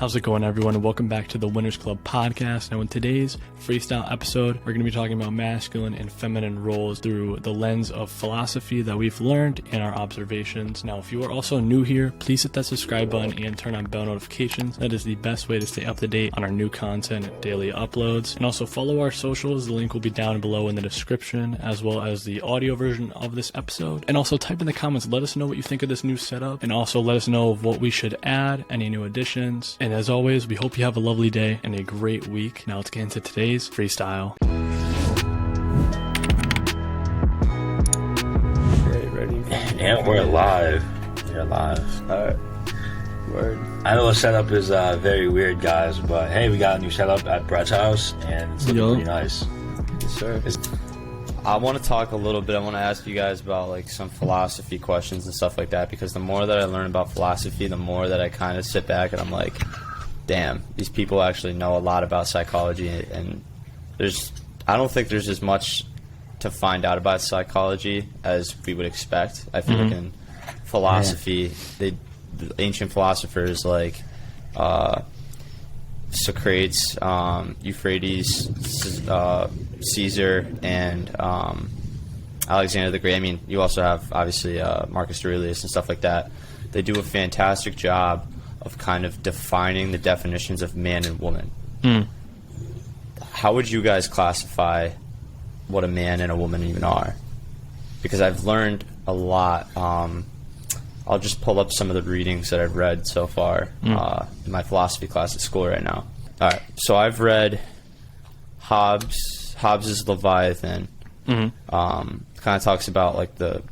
How's it going, everyone, and welcome back to the Winners Club podcast. Now, in today's freestyle episode, we're going to be talking about masculine and feminine roles through the lens of philosophy that we've learned and our observations. Now, if you are also new here, please hit that subscribe button and turn on bell notifications. That is the best way to stay up to date on our new content and daily uploads. And also follow our socials. The link will be down below in the description, as well as the audio version of this episode. And also type in the comments, let us know what you think of this new setup, and also let us know what we should add, any new additions. And as always, we hope you have a lovely day and a great week. Now let's get into today's freestyle. Okay, ready? And we're live. We're live. Alright. Word. I know the setup is very weird, guys, but hey, we got a new setup at Brett's house, and it's looking pretty nice. Yes, sir. I want to talk a little bit. I want to ask you guys about like some philosophy questions and stuff like that, because the more that I learn about philosophy, the more that I kind of sit back and I'm like, damn, these people actually know a lot about psychology, and I don't think there's as much to find out about psychology as we would expect. I feel like in philosophy, the ancient philosophers like Socrates, Euphrates, Caesar, and Alexander the Great. I mean, you also have obviously Marcus Aurelius and stuff like that. They do a fantastic job of kind of defining the definitions of man and woman. How would you guys classify what a man and a woman even are? Because I've learned a lot. I'll just pull up some of the readings that I've read so far in my philosophy class at school right now. All right, so I've read Hobbes' Leviathan. Kind of talks about like the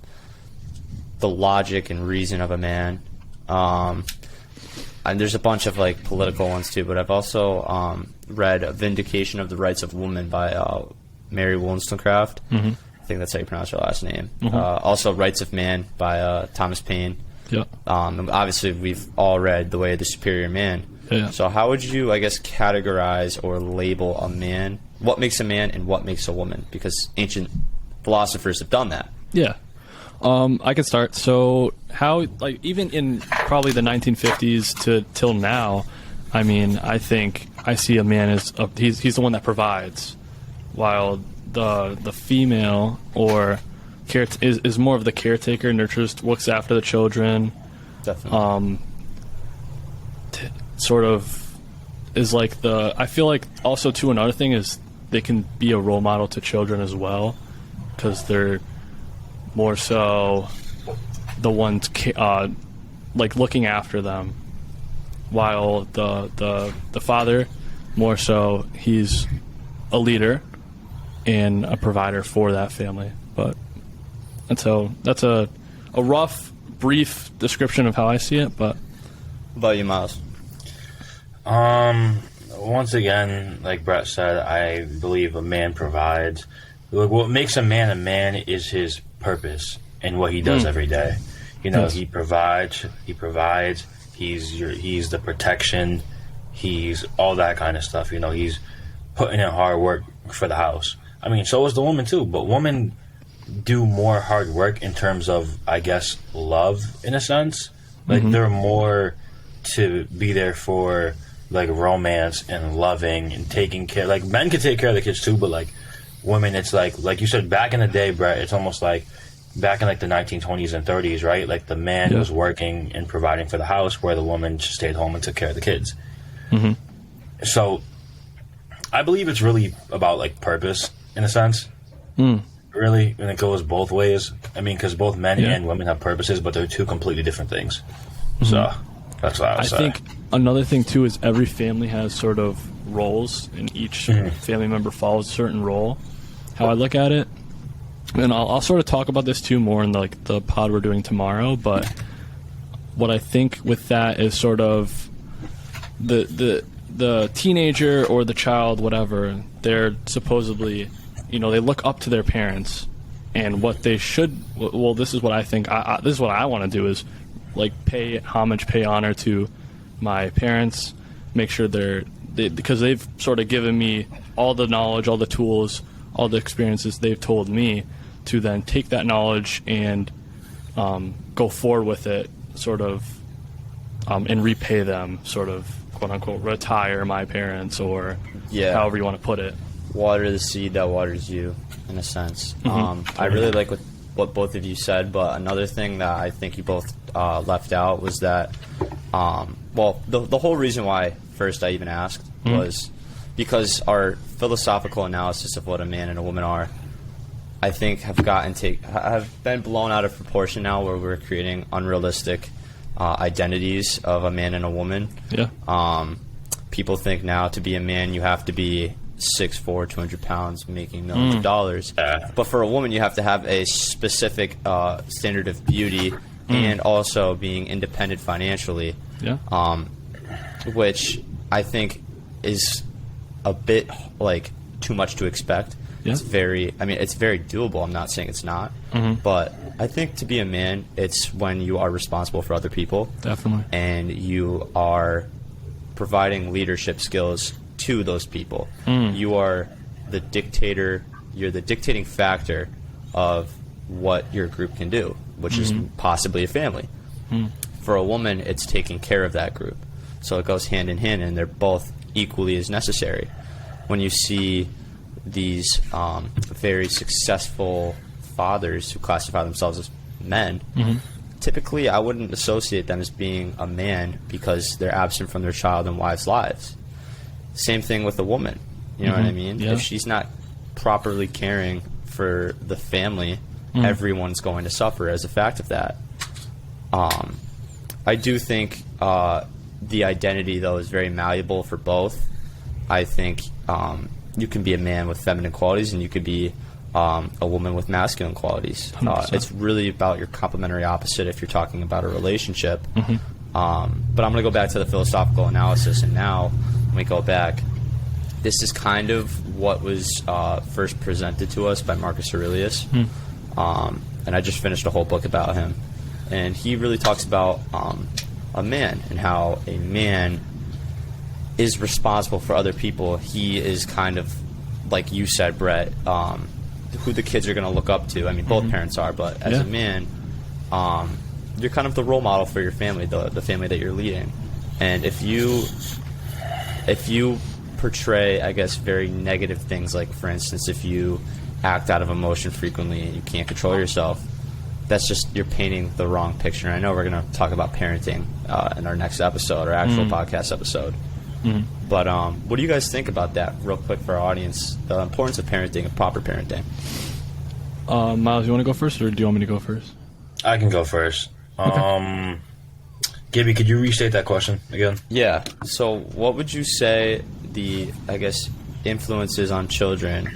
logic and reason of a man. And there's a bunch of like political ones too, but I've also read A Vindication of the Rights of Woman by Mary Wollstonecraft. I think that's how you pronounce her last name. Also Rights of Man by Thomas Paine. Obviously we've all read The Way of the Superior Man. So how would you, I guess, categorize or label a man? What makes a man and what makes a woman? Because ancient philosophers have done that. I can start. So how, like, even in probably the 1950s till now, I mean, I think I see a man as he's the one that provides, while the female or is more of the caretaker, nurtures, looks after the children. Definitely. Sort of is like I feel like also too, another thing is they can be a role model to children as well, because they're more so the ones like looking after them, while the father more so he's a leader and a provider for that family. But that's a rough, brief description of how I see it. But what about you, Miles? Once again, like Brett said, I believe a man provides. Like, what makes a man is his purpose and what he does every day. You know, he provides, he's the protection, he's all that kind of stuff. You know, he's putting in hard work for the house. I mean, so is the woman too, but women do more hard work in terms of, I guess, love, in a sense. Like, they're more to be there for, like, romance and loving and taking care. Like, men can take care of the kids too, but, like, women, it's like you said, back in the day, Brett, it's almost like back in, like, the 1920s and 30s, right? Like, the man was working and providing for the house, where the woman just stayed home and took care of the kids. So I believe it's really about, like, purpose, in a sense. Really, and it goes both ways. I mean, because both men and women have purposes, but they're two completely different things. So that's what I would say. I think another thing too is every family has sort of roles, and each family member follows a certain role. How I look at it, and I'll sort of talk about this too more in the pod we're doing tomorrow. But what I think with that is sort of the teenager or the child, whatever, they're supposedly, you know, they look up to their parents, and what they should. Well, this is what I think. This is what I want to do is, like, pay homage, pay honor to my parents, make sure because they've sort of given me all the knowledge, all the tools, all the experiences they've told me, to then take that knowledge and go forward with it, sort of, and repay them, sort of, quote unquote retire my parents, or Yeah. however you want to put it. Water the seed that waters you, in a sense. I really like what both of you said, but another thing that I think you both left out was that, the whole reason why first I even asked was because our philosophical analysis of what a man and a woman are, I think, have been blown out of proportion now, where we're creating unrealistic identities of a man and a woman. Yeah. People think now to be a man you have to be 6'4", 200 pounds, making millions of dollars. But for a woman, you have to have a specific standard of beauty and also being independent financially. Yeah. Which I think is a bit like too much to expect. Yeah. It's very doable. I'm not saying it's not, but I think to be a man, it's when you are responsible for other people. Definitely. And you are providing leadership skills to those people. You are the dictator. You're the dictating factor of what your group can do, which is possibly a family. For a woman, it's taking care of that group. So it goes hand in hand, and they're both equally as necessary. When you see these very successful fathers who classify themselves as men, typically I wouldn't associate them as being a man because they're absent from their child and wives' lives. Same thing with a woman. You know what I mean? Yeah. If she's not properly caring for the family, everyone's going to suffer as a fact of that. I do think the identity, though, is very malleable for both. I think you can be a man with feminine qualities, and you could be a woman with masculine qualities. It's really about your complementary opposite if you're talking about a relationship. But I'm going to go back to the philosophical analysis, and now when we go back, this is kind of what was first presented to us by Marcus Aurelius. And I just finished a whole book about him. And he really talks about a man and how a man is responsible for other people. He is kind of, like you said, Brett, who the kids are going to look up to. I mean, both parents are, but as a man, you're kind of the role model for your family, the family that you're leading. And if you portray, I guess, very negative things, like, for instance, if you act out of emotion frequently and you can't control yourself, that's just, you're painting the wrong picture. And I know we're going to talk about parenting in our next episode, our actual podcast episode. But what do you guys think about that, real quick, for our audience, the importance of parenting, of proper parenting? Miles, you want to go first, or do you want me to go first? I can go first. Okay. Gibby, could you restate that question again? Yeah. So what would you say the, I guess, influences on children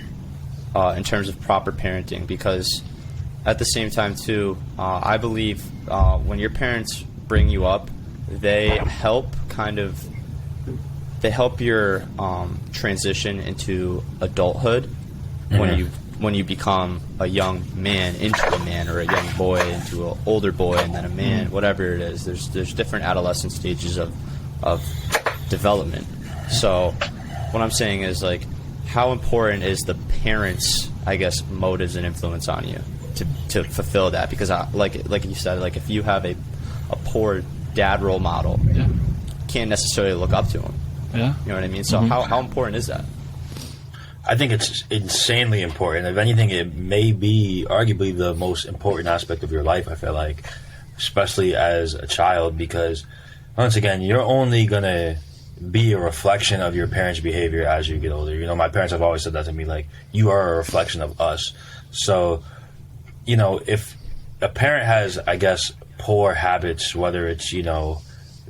in terms of proper parenting? Because at the same time, too, I believe when your parents bring you up, they help your transition into adulthood when you become a young man into a man, or a young boy into an older boy, and then a man, whatever it is. There's different adolescent stages of development. So what I'm saying is, like, how important is the parents', I guess, motives and influence on you to fulfill that? Because like you said, like, if you have a poor dad role model, you can't necessarily look up to him. Yeah. You know what I mean? So how important is that? I think it's insanely important. If anything, it may be arguably the most important aspect of your life, I feel like, especially as a child, because, once again, you're only going to be a reflection of your parents' behavior as you get older. You know, my parents have always said that to me, like, you are a reflection of us. So, you know, if a parent has, I guess, poor habits, whether it's, you know,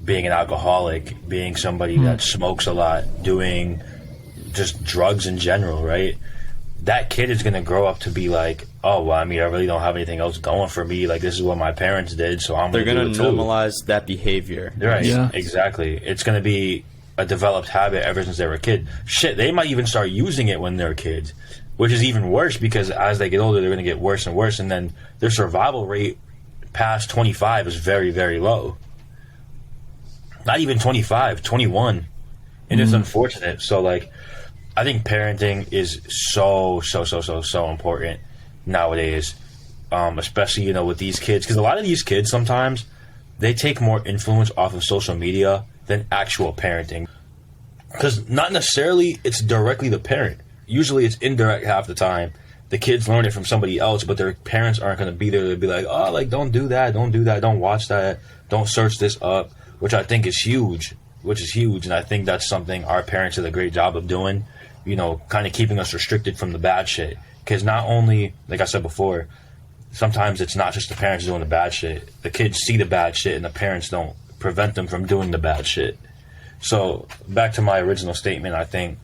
being an alcoholic, being somebody that smokes a lot, doing just drugs in general, right? That kid is going to grow up to be like, oh, well, I mean, I really don't have anything else going for me. Like, this is what my parents did, so I'm going to do it too. They're going to normalize that behavior. Right, Yeah. Exactly. It's going to be a developed habit ever since they were a kid. Shit, they might even start using it when they're kids, which is even worse, because as they get older, they're going to get worse and worse, and then their survival rate past 25 is very, very low. Not even 25, 21. And it's unfortunate. So, like, I think parenting is so important nowadays, especially, you know, with these kids. Because a lot of these kids, sometimes, they take more influence off of social media than actual parenting. Because not necessarily it's directly the parent. Usually it's indirect half the time. The kids learn it from somebody else, but their parents aren't going to be there to be like, oh, like, don't do that, don't watch that, don't search this up, which I think is huge, and I think that's something our parents did a great job of doing, you know, kind of keeping us restricted from the bad shit. Because not only, like I said before, sometimes it's not just the parents doing the bad shit. The kids see the bad shit, and the parents don't prevent them from doing the bad shit. So, back to my original statement, I think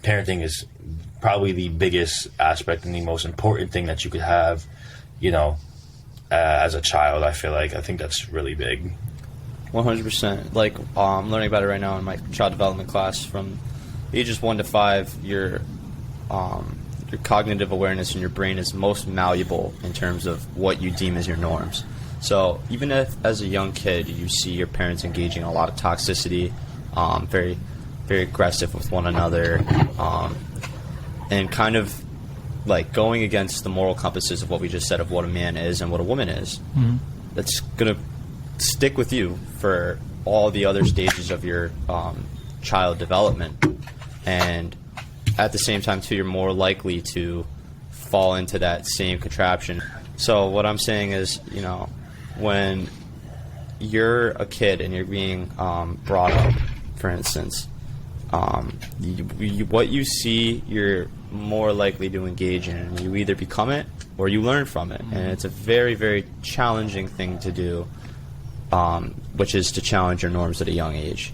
parenting is probably the biggest aspect and the most important thing that you could have, you know, as a child. I think that's really big. 100%. Like, I'm learning about it right now in my child development class. From ages 1 to 5, your cognitive awareness in your brain is most malleable in terms of what you deem as your norms. So even if, as a young kid, you see your parents engaging in a lot of toxicity, very, very aggressive with one another, and kind of like going against the moral compasses of what we just said of what a man is and what a woman is, that's going to stick with you for all the other stages of your child development. And at the same time, too, you're more likely to fall into that same contraption. So what I'm saying is, you know, when you're a kid and you're being brought up, for instance, what you see, you're more likely to engage in, and you either become it or you learn from it. And it's a very, very challenging thing to do, which is to challenge your norms at a young age.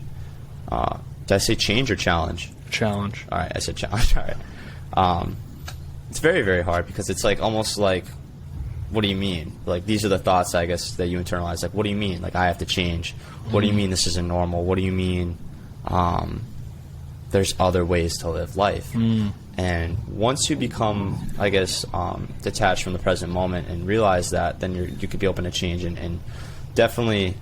Did I say change or challenge? Challenge. All right, I said challenge. All right. It's very, very hard because it's like almost like, what do you mean? Like, these are the thoughts, I guess, that you internalize. Like, what do you mean? Like, I have to change. What do you mean this isn't normal? What do you mean there's other ways to live life? And once you become, I guess, detached from the present moment and realize that, then you could be open to change and definitely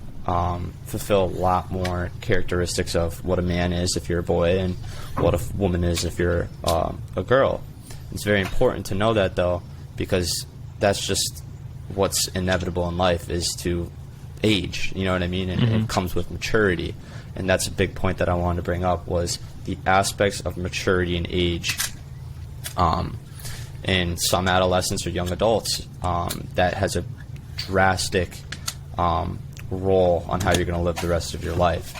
fulfill a lot more characteristics of what a man is if you're a boy and what a woman is if you're a girl. It's very important to know that, though, because that's just what's inevitable in life, is to age, you know what I mean? And it comes with maturity. And that's a big point that I wanted to bring up, was the aspects of maturity and age in some adolescents or young adults that has a drastic role on how you're going to live the rest of your life.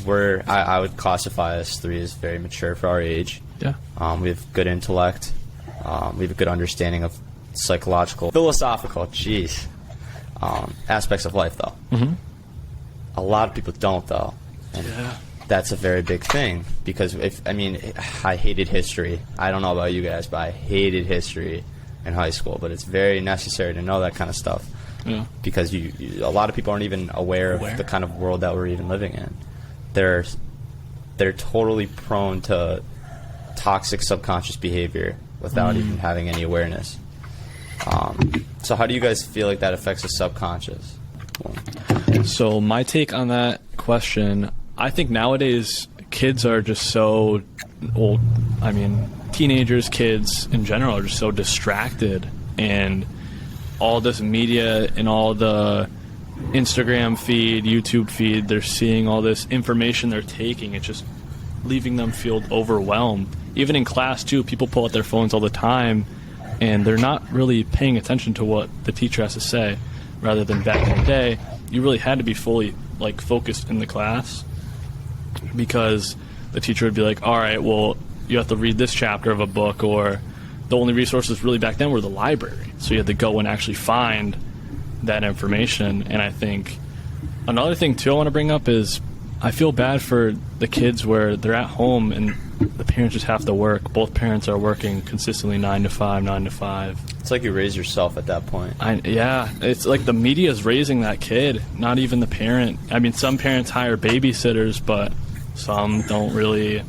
I would classify us three as very mature for our age. Yeah. We have good intellect. We have a good understanding of psychological, philosophical, aspects of life, though. A lot of people don't, though. And that's a very big thing, because I hated history. I don't know about you guys, but I hated history in high school. But it's very necessary to know that kind of stuff. Yeah. Because a lot of people aren't even aware of the kind of world that we're even living in. They're totally prone to toxic subconscious behavior without even having any awareness. So how do you guys feel like that affects the subconscious? So my take on that question, I think nowadays kids are just so old. I mean, teenagers, kids in general are just so distracted, and all this media and all the Instagram feed, YouTube feed, they're seeing all this information they're taking. It's just leaving them feel overwhelmed. Even in class, too, people pull out their phones all the time, and they're not really paying attention to what the teacher has to say. Rather than back in the day, you really had to be fully focused in the class, because the teacher would be like, all right, well, you have to read this chapter of a book, or the only resources really back then were the library. So you had to go and actually find that information. And I think another thing, too, I want to bring up is I feel bad for the kids where they're at home and the parents just have to work. Both parents are working consistently 9 to 5. It's like you raise yourself at that point. It's like the media is raising that kid, not even the parent. I mean, some parents hire babysitters, but some don't really.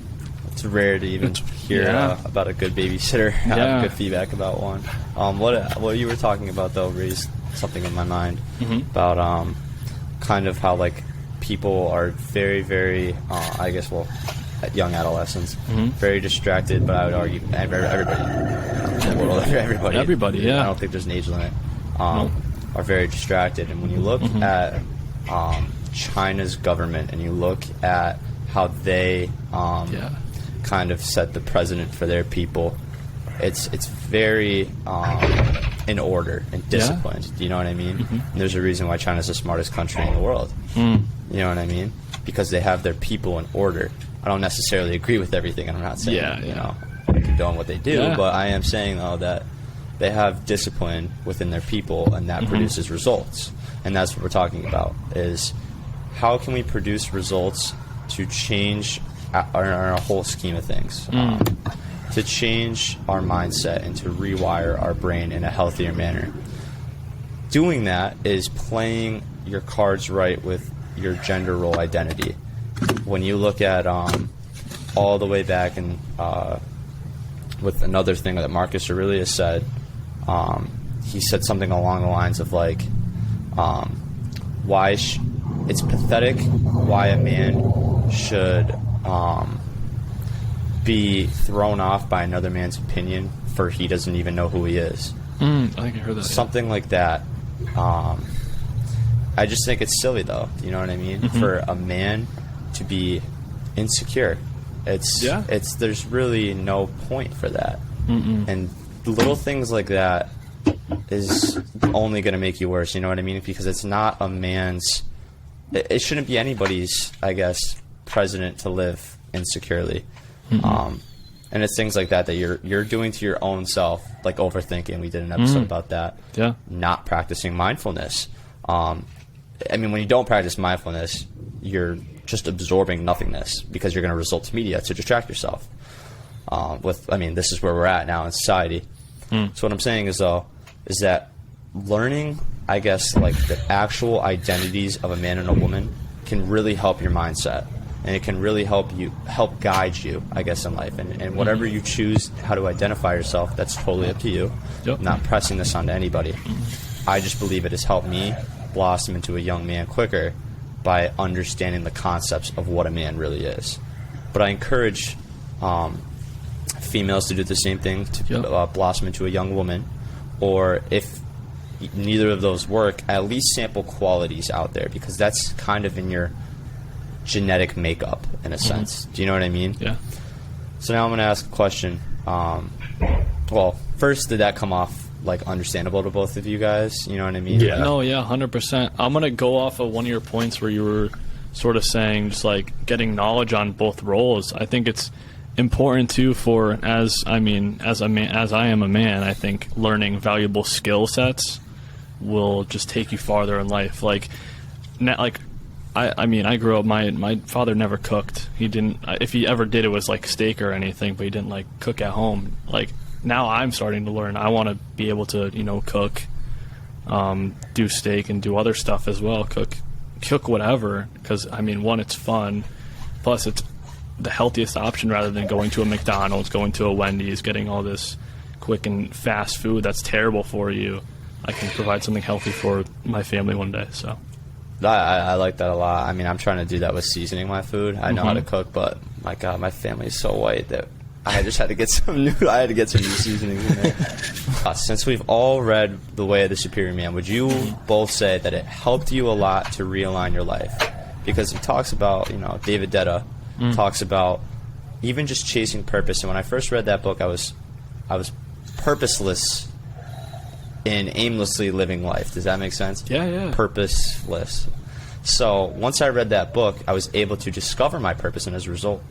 It's rare to even hear about a good babysitter. Have good feedback about one. What you were talking about, though, raised something in my mind about kind of how people are very, very, young adolescents, very distracted. But I would argue everybody in the world, everybody. I don't think there's an age limit. Are very distracted, and when you look at China's government and you look at how they kind of set the precedent for their people, it's very in order and disciplined. Do you know what I mean? And there's a reason why China's the smartest country in the world. You know what I mean? Because they have their people in order. I don't necessarily agree with everything, and I'm not saying you know, condone what they do, but I am saying though that they have discipline within their people, and that produces results. And that's what we're talking about, is how can we produce results to change our whole scheme of things, to change our mindset and to rewire our brain in a healthier manner. Doing that is playing your cards right with your gender role identity. When you look at all the way back and with another thing that Marcus Aurelius said, he said something along the lines of like, it's pathetic why a man should be thrown off by another man's opinion, for he doesn't even know who he is. I think I heard that. Something like that. I just think it's silly, though. You know what I mean? For a man to be insecure, there's really no point for that. And little things like that is only going to make you worse. You know what I mean? Because it's not a man's. It shouldn't be anybody's, I guess, precedent to live insecurely. And it's things like that you're doing to your own self, like overthinking. We did an episode about that. Yeah. Not practicing mindfulness. I mean, when you don't practice mindfulness, you're just absorbing nothingness because you're going to resort to media to distract yourself. This is where we're at now in society. So what I'm saying is, though, is that learning, I guess, like the actual identities of a man and a woman can really help your mindset. And it can really help guide you, I guess, in life. And whatever you choose, how to identify yourself, that's totally up to you. I'm not pressing this onto anybody. I just believe it has helped me blossom into a young man quicker by understanding the concepts of what a man really is. But I encourage females to do the same thing, to blossom into a young woman. Or if neither of those work, at least sample qualities out there, because that's kind of in your genetic makeup in a sense. Do you know what I mean? Yeah. So now I'm going to ask a question. Well, first, did that come off like understandable to both of you guys? You know what I mean? Yeah. No, yeah, 100%. I'm going to go off of one of your points where you were sort of saying just like getting knowledge on both roles. I think it's important too as I am a man, I think learning valuable skill sets will just take you farther in life. I grew up, my father never cooked. He didn't, if he ever did, it was like steak or anything, but he didn't like cook at home. Like now I'm starting to learn. I want to be able to, cook, do steak and do other stuff as well. Cook whatever. Cause one, it's fun. Plus it's the healthiest option rather than going to a McDonald's, going to a Wendy's, getting all this quick and fast food that's terrible for you. I can provide something healthy for my family one day. So I like that a lot. I'm trying to do that with seasoning my food. I know how to cook, but my God, my family is so white that I just had to get some new seasonings in there. Since we've all read The Way of the Superior Man, would you both say that it helped you a lot to realign your life? Because he talks about, David Detta talks about even just chasing purpose. And when I first read that book, I was purposeless in aimlessly living life. Does that make sense? Yeah. Purposeless. So once I read that book, I was able to discover my purpose, and as a result,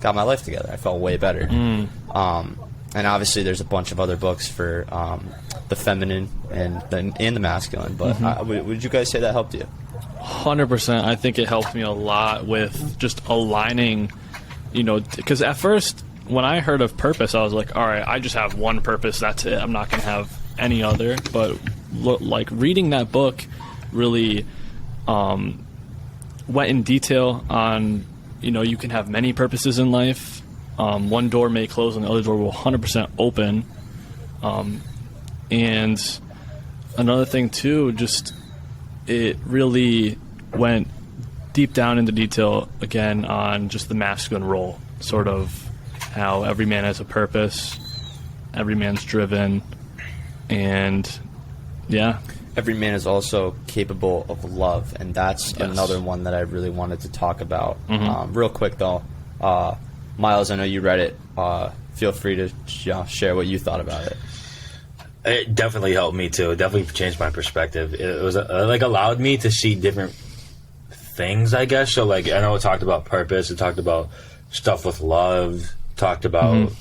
got my life together. I felt way better. And obviously, there's a bunch of other books for the feminine and the masculine. But would you guys say that helped you? 100%. I think it helped me a lot with just aligning, because at first when I heard of purpose, I was like, all right, I just have one purpose. That's it. I'm not going to have any other. But reading that book really went in detail on, you can have many purposes in life. One door may close and the other door will 100% open. And another thing too, just it really went deep down into detail again on just the masculine role, sort of how every man has a purpose, every man's driven, and yeah. every man is also capable of love, and that's another one that I really wanted to talk about. Real quick though, Miles, I know you read it. Feel free to share what you thought about it. It definitely helped me too. It definitely changed my perspective. It was like allowed me to see different things, I guess. So like I know it talked about purpose. It talked about stuff with love. Talked about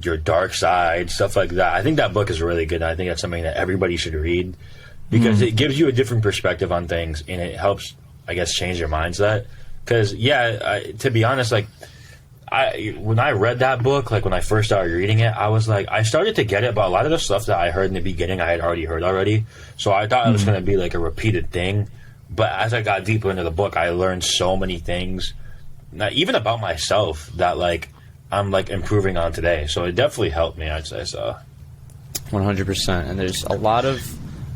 your dark side, stuff like that. I think that book is really good. I think that's something that everybody should read because it gives you a different perspective on things, and it helps, I guess, change your mindset. Because to be honest, like when I read that book, like when I first started reading it, I was like, I started to get it, but a lot of the stuff that I heard in the beginning, I had already heard already. So I thought it was going to be like a repeated thing. But as I got deeper into the book, I learned so many things, not even about myself, that like I'm like improving on today. So it definitely helped me, I'd say so. 100%. And there's a lot of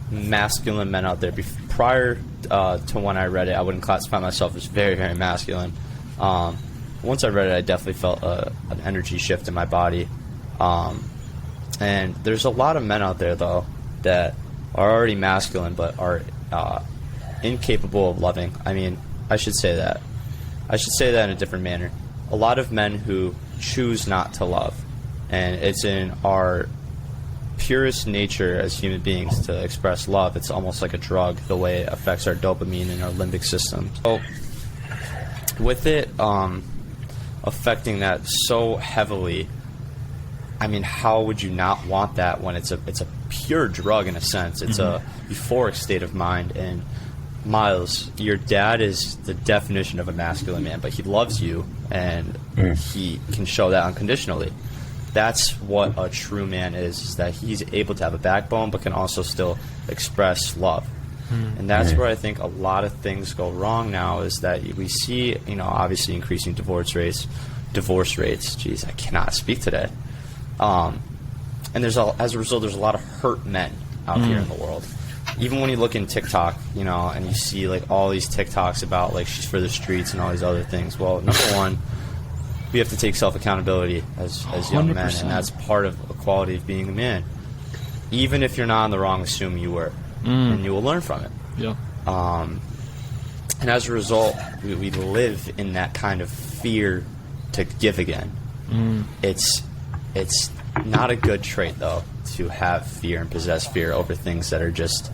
masculine men out there. Prior to when I read it, I wouldn't classify myself as very, very masculine. Once I read it, I definitely felt an energy shift in my body. And there's a lot of men out there, though, that are already masculine but are incapable of loving. I mean, I should say that. I should say that in a different manner. A lot of men who choose not to love, and it's in our purest nature as human beings to express love. It's almost like a drug, the way it affects our dopamine and our limbic system. So with it affecting that so heavily, I mean, how would you not want that when it's a pure drug in a sense? It's a euphoric state of mind. And Miles, your dad is the definition of a masculine man, but he loves you, and he can show that unconditionally. That's what a true man is that he's able to have a backbone, but can also still express love. And that's where I think a lot of things go wrong now, is that we see, obviously increasing divorce rates. Jeez, I cannot speak today. And as a result, there's a lot of hurt men out here in the world. Even when you look in TikTok, and you see like all these TikToks about like she's for the streets and all these other things. Well, number one, we have to take self-accountability as young 100%. Men, and that's part of a quality of being a man. Even if you're not in the wrong, assume you were, and you will learn from it. Yeah. And as a result, we live in that kind of fear to give again. It's not a good trait, though, to have fear and possess fear over things that are just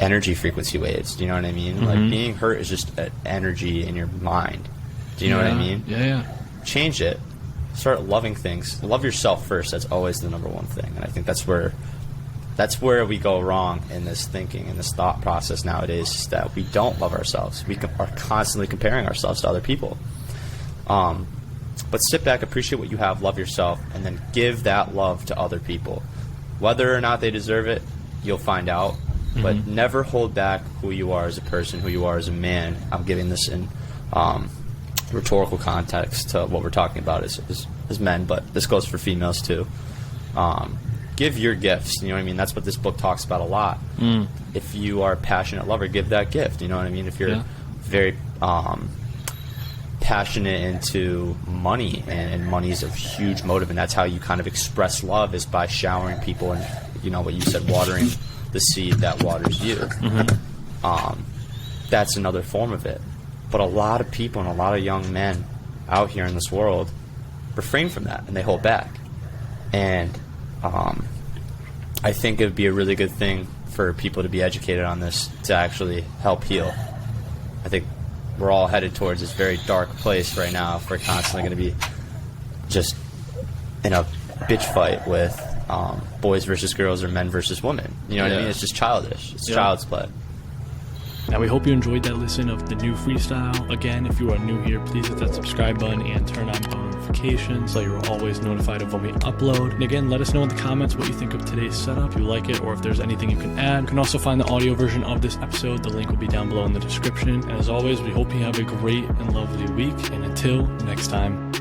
energy frequency waves. Do you know what I mean? Like, being hurt is just an energy in your mind. Do you know what I mean? Yeah. Change it. Start loving things. Love yourself first. That's always the number one thing. And I think that's where we go wrong in this thinking, in this thought process nowadays, is that we don't love ourselves. We are constantly comparing ourselves to other people. But sit back, appreciate what you have, love yourself, and then give that love to other people. Whether or not they deserve it, you'll find out. But never hold back who you are as a person, who you are as a man. I'm giving this in rhetorical context to what we're talking about as men, but this goes for females too. Give your gifts, you know what I mean? That's what this book talks about a lot. If you are a passionate lover, give that gift, you know what I mean? If you're very passionate into money, and money's a huge motive, and that's how you kind of express love, is by showering people and, what you said, watering the seed that waters you. That's another form of it. But a lot of people and a lot of young men out here in this world refrain from that, and they hold back. And I think it would be a really good thing for people to be educated on this, to actually help heal. I think we're all headed towards this very dark place right now if we're constantly going to be just in a bitch fight with boys versus girls or men versus women. You know what I mean? It's just childish. It's child's play. Now, we hope you enjoyed that listen of the new freestyle. Again, if you are new here, please hit that subscribe button and turn on notifications so you're always notified of when we upload. And again, let us know in the comments what you think of today's setup, if you like it, or if there's anything you can add. You can also find the audio version of this episode. The link will be down below in the description. And as always, we hope you have a great and lovely week. And until next time.